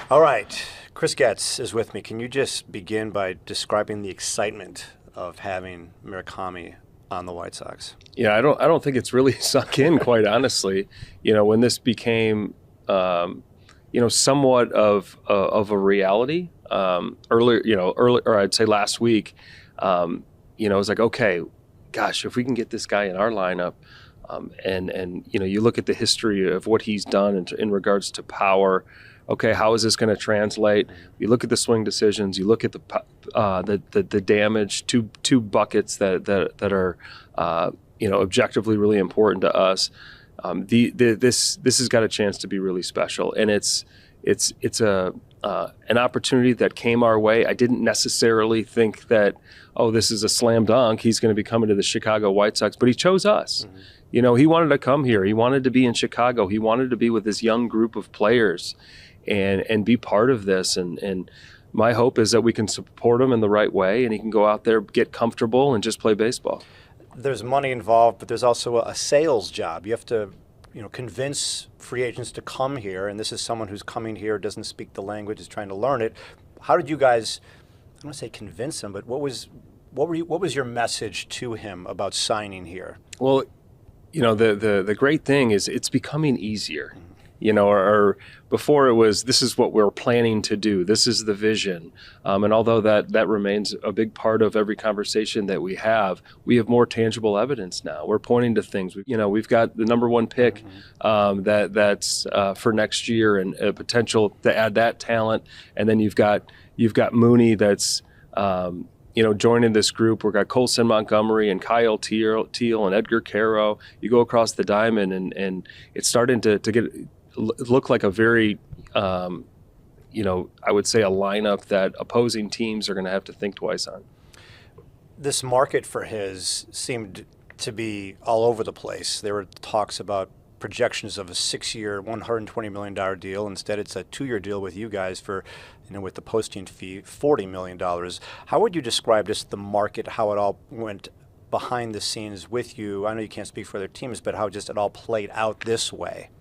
All right, Chris Getz is with me. Can you just begin by describing the excitement of having Murakami on the White Sox? Yeah, I don't think it's really sunk in, quite honestly. When this became, somewhat of a reality earlier, or I'd say last week. It was like, okay, gosh, if we can get this guy in our lineup, and you look at the history of what he's done in regards to power. Okay, how is this going to translate? You look at the swing decisions. You look at the damage, two buckets that are objectively really important to us. This has got a chance to be really special, and it's an opportunity that came our way. I didn't necessarily think that, this is a slam dunk. He's going to be coming to the Chicago White Sox, but he chose us. Mm-hmm. He wanted to come here. He wanted to be in Chicago. He wanted to be with this young group of players and be part of this. And my hope is that we can support him in the right way, and he can go out there, get comfortable, and just play baseball. There's money involved, but there's also a sales job. You have to convince free agents to come here, and this is someone who's coming here, doesn't speak the language, is trying to learn it. How did you guys, I don't want to say convince him, but what was your message to him about signing here? Well, the great thing is it's becoming easier. Or before it was, this is what we're planning to do. This is the vision. And although that remains a big part of every conversation that we have more tangible evidence now. We're pointing to things. We've got the number one pick that's for next year, and a potential to add that talent. And then you've got Mooney that's joining this group. We've got Colson Montgomery and Kyle Teal and Edgar Caro. You go across the diamond, and it's starting to look like a very, I would say a lineup that opposing teams are going to have to think twice on. This market for his seemed to be all over the place. There were talks about projections of a 6-year, $120 million deal. Instead, it's a 2-year deal with you guys for, with the posting fee, $40 million. How would you describe just the market, how it all went behind the scenes with you? I know you can't speak for other teams, but how just it all played out this way?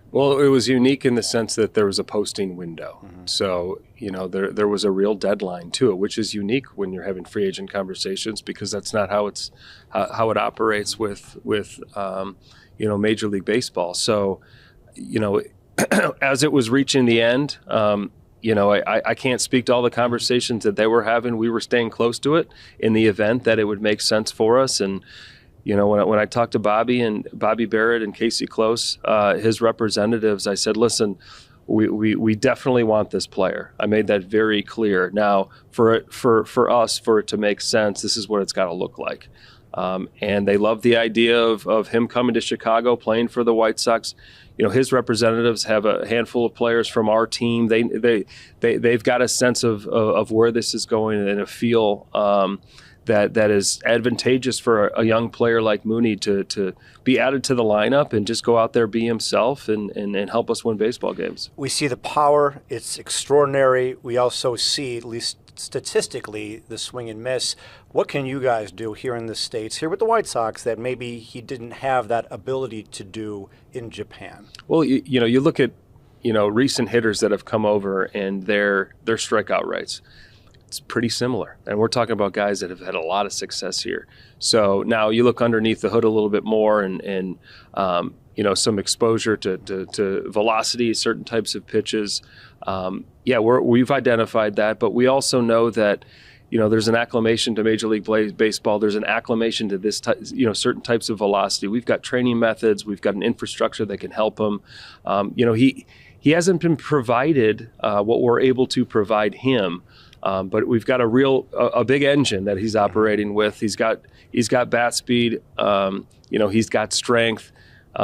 Well, it was unique in the sense that there was a posting window. Mm-hmm. So, there was a real deadline to it, which is unique when you're having free agent conversations, because that's not how it operates with Major League Baseball. So, as it was reaching the end, I can't speak to all the conversations that they were having. We were staying close to it in the event that it would make sense for us. And when I talked to Bobby Barrett and Casey Close, his representatives, I said, listen, we definitely want this player. I made that very clear. Now, for us, for it to make sense, this is what it's got to look like. And they love the idea of him coming to Chicago, playing for the White Sox. His representatives have a handful of players from our team. They've got a sense of where this is going, and a feel that is advantageous for a young player like Mooney to be added to the lineup and just go out there, be himself, and help us win baseball games. We see the power. It's extraordinary. We also see, at least statistically, the swing and miss. What can you guys do here in the States, here with the White Sox, that maybe he didn't have that ability to do in Japan? Well, you look at recent hitters that have come over and their strikeout rates. It's pretty similar. And we're talking about guys that have had a lot of success here. So now you look underneath the hood a little bit more, and some exposure to velocity, certain types of pitches. We've identified that, but we also know that there's an acclimation to Major League Baseball. There's an acclimation to this certain types of velocity. We've got training methods. We've got an infrastructure that can help him. He hasn't been provided what we're able to provide him. But we've got a big engine that he's operating with. He's got bat speed. He's got strength.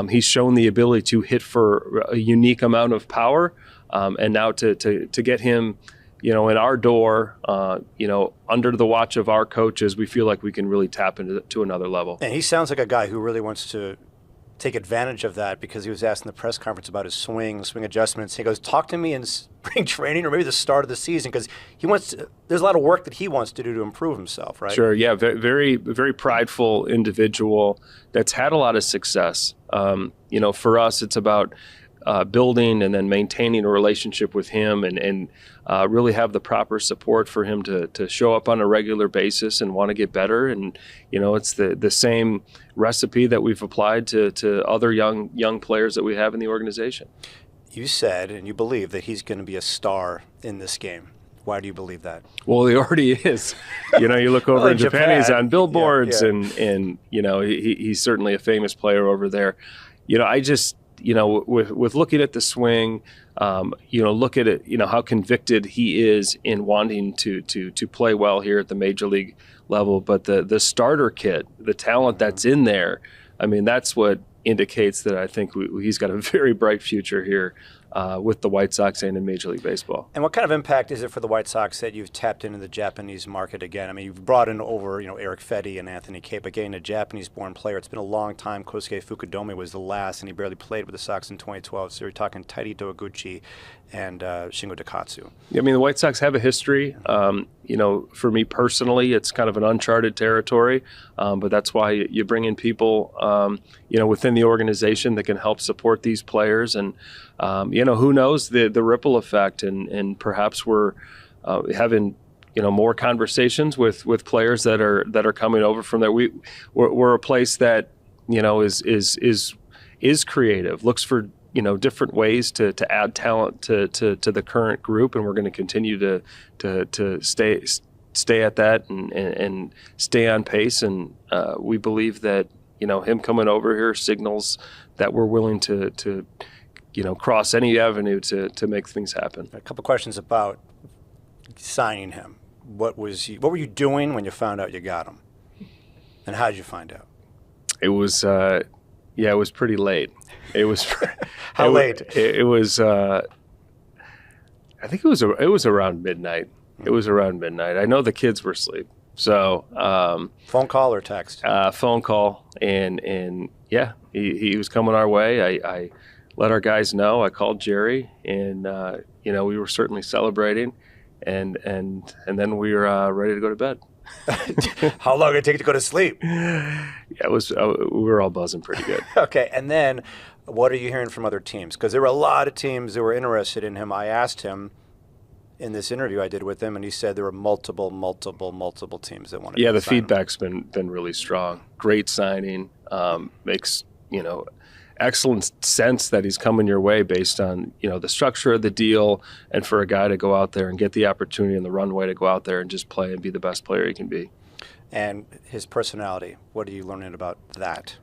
He's shown the ability to hit for a unique amount of power. And now to get him, in our door, under the watch of our coaches, we feel like we can really tap into another level. And he sounds like a guy who really wants to take advantage of that, because he was asked in the press conference about his swing adjustments. He goes, talk to me in spring training or maybe the start of the season, because there's a lot of work that he wants to do to improve himself, right? Sure, yeah, very, very prideful individual that's had a lot of success. For us, it's about building and then maintaining a relationship with him and really have the proper support for him to show up on a regular basis and want to get better. And, it's the same recipe that we've applied to other young players that we have in the organization. You said and you believe that he's going to be a star in this game. Why do you believe that? Well, he already is. You look over in Japan, he's on billboards, and he's certainly a famous player over there. I just, with looking at the swing, look at it, how convicted he is in wanting to play well here at the major league level. But the starter kit, the talent that's in there, I mean, that's what indicates that I think he's got a very bright future here with the White Sox and in Major League Baseball. And what kind of impact is it for the White Sox that you've tapped into the Japanese market again? I mean, you've brought in over, Eric Fetty and Anthony Kay, but getting a Japanese-born player, it's been a long time. Kosuke Fukudome was the last, and he barely played with the Sox in 2012. So you're talking Tairito Iguchi and Shingo Takatsu. I mean, the White Sox have a history. For me personally, it's kind of an uncharted territory, but that's why you bring in people, within the organization that can help support these players. And, who knows the ripple effect, and perhaps we're having, more conversations with players that are coming over from there. We're a place that, is creative, looks for, different ways to add talent to the current group, and we're going to continue to stay at that and stay on pace. And we believe that him coming over here signals that we're willing to cross any avenue to make things happen. A couple questions about signing him. What were you doing when you found out you got him, and how did you find out? It was it was pretty late. It was how late? It was. I think it was around midnight. It was around midnight. I know the kids were asleep. So phone call or text? Phone call, and yeah, he was coming our way. I let our guys know. I called Jerry, and we were certainly celebrating, and then we were ready to go to bed. How long did it take to go to sleep? Yeah, it was. We were all buzzing pretty good. Okay, and then what are you hearing from other teams? Because there were a lot of teams that were interested in him. I asked him in this interview I did with him, and he said there were multiple teams that wanted. Yeah, to the sign feedback's been really strong. Great signing. Makes excellent sense that he's coming your way based on the structure of the deal, and for a guy to go out there and get the opportunity and the runway to go out there and just play and be the best player he can be. And his personality, what are you learning about that?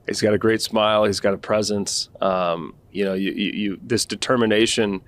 He's got a great smile. He's got a presence. This determination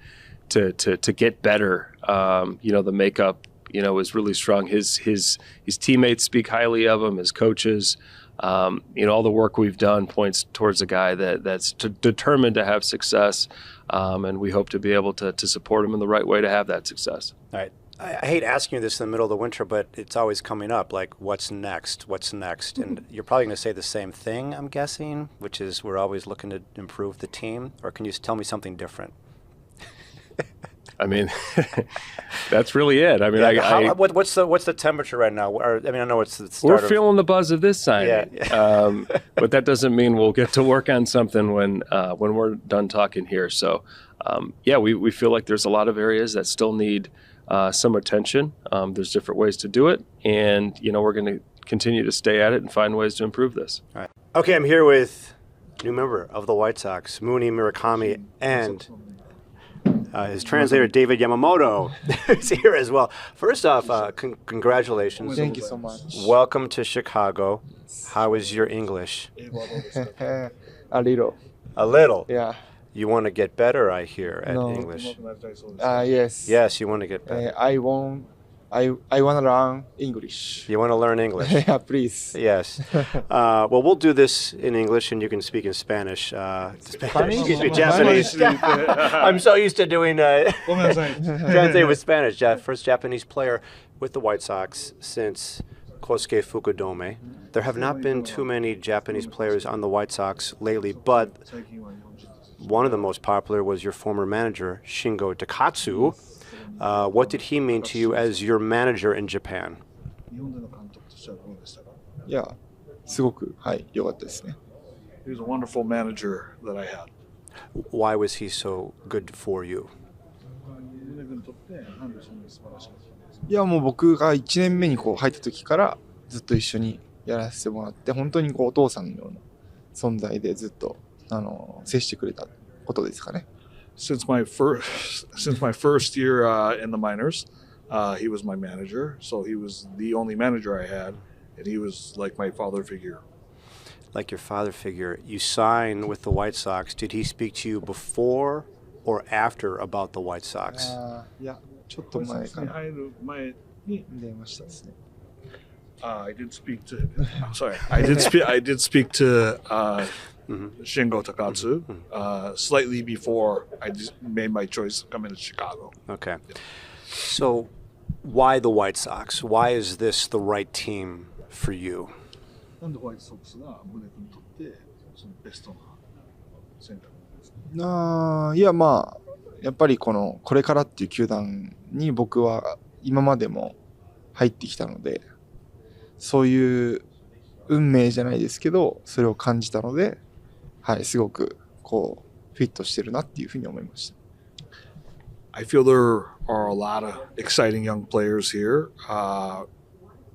to get better. The makeup, is really strong. His teammates speak highly of him. His coaches. All the work we've done points towards a guy that's determined to have success, and we hope to be able to support him in the right way to have that success. All right. I hate asking you this in the middle of the winter, but it's always coming up, like, what's next? What's next? And you're probably going to say the same thing, I'm guessing, which is we're always looking to improve the team. Or can you tell me something different? I mean, that's really it. I mean, what's the temperature right now? I know it's the start. We're feeling the buzz of this signing, but that doesn't mean we'll get to work on something when we're done talking here. So, we feel like there's a lot of areas that still need some attention. There's different ways to do it, and we're going to continue to stay at it and find ways to improve this. All right. Okay, I'm here with a new member of the White Sox, Mooney Murakami, and his translator, David Yamamoto, is here as well. First off, congratulations. Thank you so much. Welcome to Chicago. How is your English? A little. A little? Yeah. You want to get better, I hear, at English. Yes. Yes, you want to get better. I want to learn English. You want to learn English? Yeah, please. Yes. Well, we'll do this in English, and you can speak in Spanish. Excuse me, Japanese. I'm so used to doing translate with Spanish. First Japanese player with the White Sox since Kosuke Fukudome. There have not been too many Japanese players on the White Sox lately, but one of the most popular was your former manager, Shingo Takatsu. What did he mean to you as your manager in Japan? Yeah. すごく、はい、良かったですね。He was a wonderful manager that I had. Why was he so good for you? 宗君にとってなんでそんなに素晴らしかったんですか？いやもう僕が1年目にこう入った時からずっと一緒にやらせてもらって、本当にこうお父さんのような存在でずっと接してくれたことですかね。Since my first year in the minors, he was my manager. So he was the only manager I had, and he was like my father figure. Like your father figure, you signed with the White Sox. Did he speak to you before or after about the White Sox? いやちょっと前かな。入る前に電話したですね。I did speak to. Sorry, I did speak to Shingo Takatsu slightly before I just made my choice of coming to Chicago. Okay. So, why the White Sox? Why is this the right team for you? なんでホワイトソックスが宗君にとってそのベストな選択なんですか？いやまあやっぱりこれからっていう球団に僕は今までも入ってきたので、そういう運命じゃないですけどそれを感じたので、はい、すごくこうフィットしてるなっていうふうに思いました。I feel there are a lot of exciting young players here.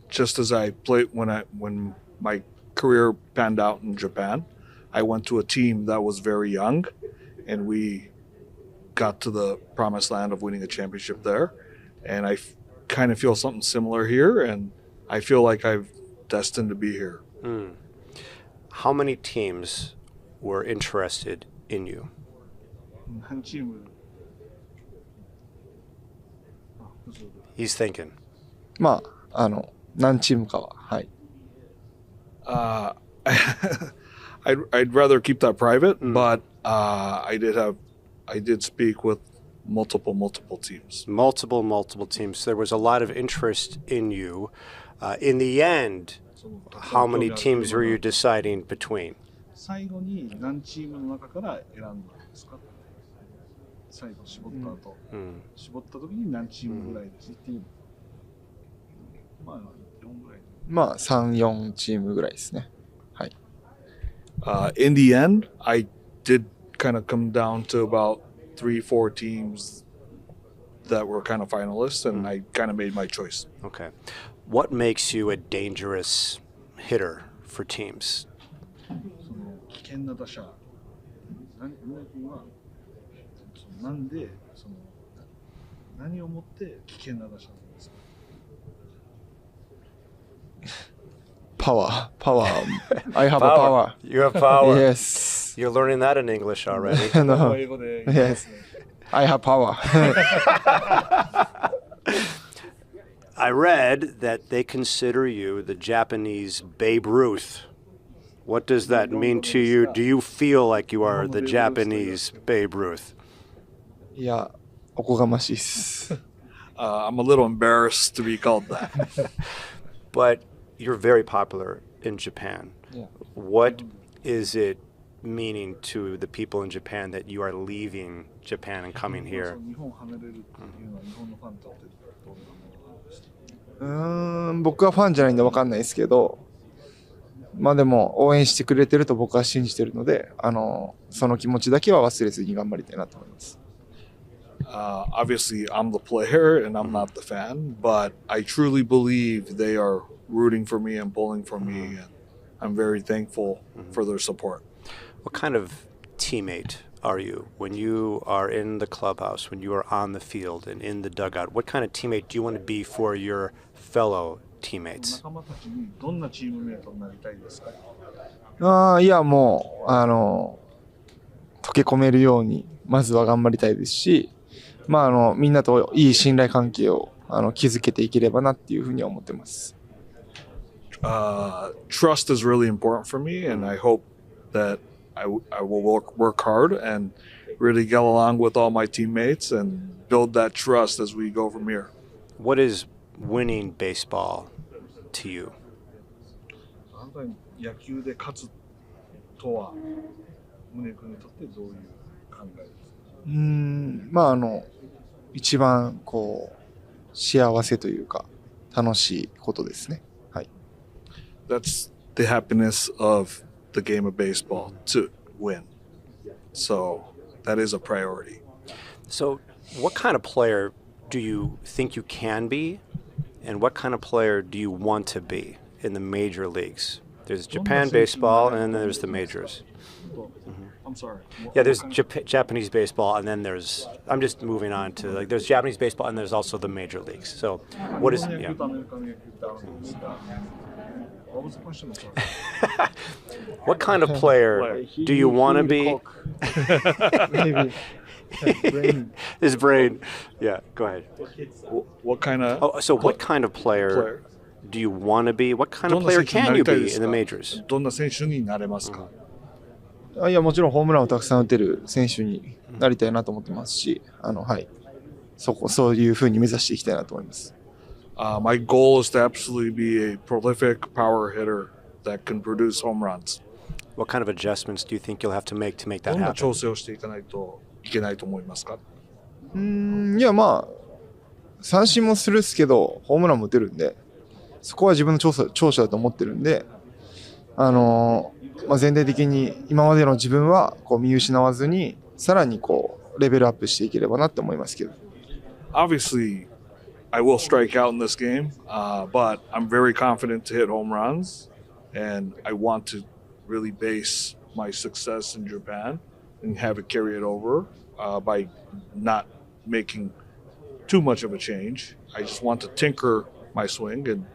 Just as I played when my career panned out in Japan, I went to a team that was very young, and we got to the promised land of winning a championship there. And I kind of feel something similar here, and I feel like I'm destined to be here. How many teams were interested in you? 何チームHe's thinking. まあ何チームかははい。I'd rather keep that private, but I did speak with multiple teams. Multiple teams. There was a lot of interest in you. In the end, how many teams were you deciding between? 最後に何チームの中から選んだんですか？最後絞った後、絞った時に何チームぐらいですっていう。まあ4ぐらい。まあ3、4チームぐらいですね。はい。In the end, I did kind of come down to about 3-4 teams that were kind of finalists, and I kind of made my choice. Okay. What makes you a dangerous hitter for teams? その危険な打者、宗君はなんで何をもって危険な打者なんですか？Power. I have a power. You have power. Yes. You're learning that in English already. No. 英語で言いますね。I have power. I read that they consider you the Japanese Babe Ruth. What does that mean to you? Do you feel like you are the Japanese Babe Ruth? いや、おこがましいっす。I'm a little embarrassed to be called that. But you're very popular in Japan. Yeah. What is it meaning to the people in Japan that you are leaving Japan and coming here? 日本を離れるっていうのは日本のファンにとってどんなものなんですか？僕はファンじゃないんで分かんないですけど、まあでも応援してくれてると僕は信じてるので、その気持ちだけは忘れずに頑張りたいなと思います。Obviously, I'm the player and I'm not the fan, but I truly believe they are rooting for me and pulling for me, and I'm very thankful for their support. What kind of teammate are you when you are in the clubhouse, when you are on the field and in the dugout? What kind of teammate do you want to be for your fellow teammates? 仲間たちにどんなチームメイトになりたいですか？いやもう溶け込めるようにまずは頑張りたいですし、まあみんなといい信頼関係を築けていければなっていうふうには思ってます。Trust is really important for me, and I hope that I will work hard and really get along with all my teammates and build that trust as we go from here. What is winning baseball to you? あなたに野球で勝つとは、宗君にとってどういう考えですか？まあ一番こう幸せというか楽しいことですね。はい。That's the happiness of the game of baseball, to win. So that is a priority. So, what kind of player do you think you can be, and what kind of player do you want to be in the major leagues? There's Japan baseball, and then there's the majors. I'm sorry. Yeah, there's Japanese baseball, and then there's. I'm just moving on to like there's Japanese baseball, and there's also the major leagues. So, what is? Yeah. What was the question? What kind of player do you want to be? Maybe. Brain. His brain. Yeah, go ahead. What kind of? Oh, so what kind of player do you want to be? What kind of どんな player 選手に can な you りたい be です in the か majors? どんな選手になれますか？いや、もちろんホームランをたくさん打てる選手になりたいなと思ってますし、はい。そういう風に目指していきたいなと思います。My goal is to absolutely be a prolific power hitter that can produce home runs. What kind of adjustments do you think you'll have to make that どんな happen? 調整をしていかないといけないと思いますか？いや、まあ、三振もするっすけど、ホームランも打てるんで、そこは自分の長所だと思ってるんで、全体的に今までの自分はこう見失わずに、さらにこうレベルアップしていければなって思いますけど。Obviously, I will strike out in this game, but I'm very confident to hit home runs, and I want to really base my success in Japan and have it carry it over by not making too much of a change. I just want to tinker my swing and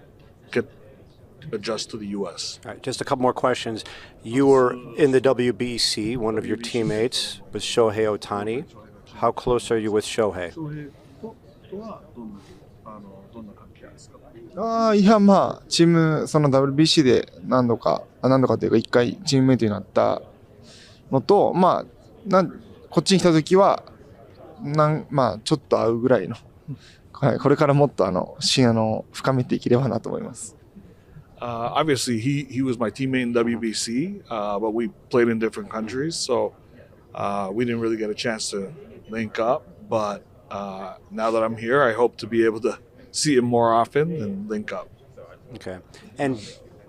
adjust to the U.S. All right, just a couple more questions. You were in the WBC. One of your teammates was Shohei Ohtani. How close are you with Shohei? いや、まあチームその WBC で何度かというか1回チームメイトになったのと、まあこっちに来た時はまあちょっと会うぐらいの、はい、これからもっと深めていければなと思います。Obviously, he was my teammate in WBC, but we played in different countries, so we didn't really get a chance to link up. But now that I'm here, I hope to be able to see him more often and link up. Okay. And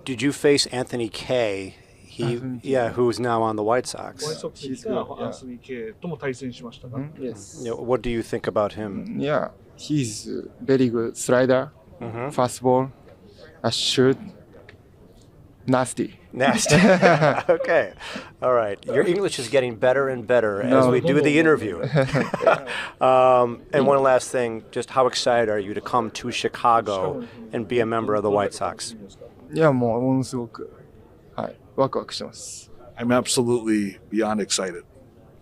did you face Anthony Kay? Who's now on the White Sox. Yes. What do you think about him? Yeah, he's very good slider, fastball, a shoot, nasty. Okay. All right. Your English is getting better and better as we do the interview. And one last thing, just how excited are you to come to Chicago and be a member of the White Sox? いや、ものすごく、はい、ワクワクしてます。I'm absolutely beyond excited.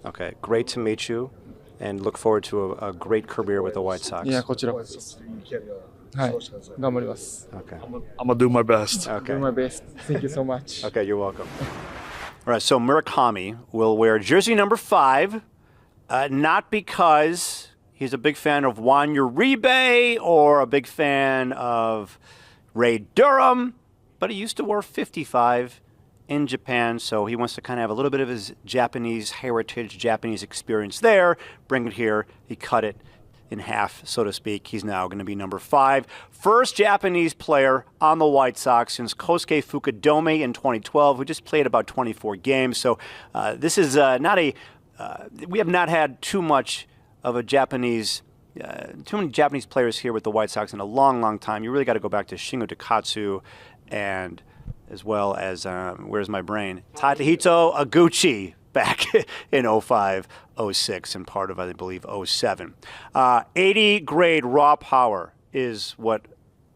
Okay. Great to meet you and look forward to a great career with the White Sox. いや、こちらこそです。はい、頑張ります。Okay. I'm gonna do my best. Okay. Do my best. Thank you so much. Okay, you're welcome. All right, so Murakami will wear jersey number 5, not because he's a big fan of Juan Uribe or a big fan of Ray Durham, but he used to wear 55 in Japan, so he wants to kind of have a little bit of his Japanese heritage, Japanese experience there, bring it here. He cut it in half, so to speak. He's now going to be number 5. First Japanese player on the White Sox since Kosuke Fukudome in 2012, who just played about 24 games. So this is we have not had too much of a too many Japanese players here with the White Sox in a long, long time. You really got to go back to Shingo Takatsu and as well as, where's my brain? Tadahito Aguchi back in 05, 06, and part of, I believe, 07. 80 grade raw power is what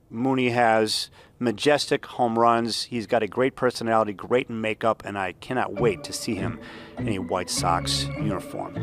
Mooney has. Majestic home runs. He's got a great personality, great makeup, and I cannot wait to see him in a White Sox uniform.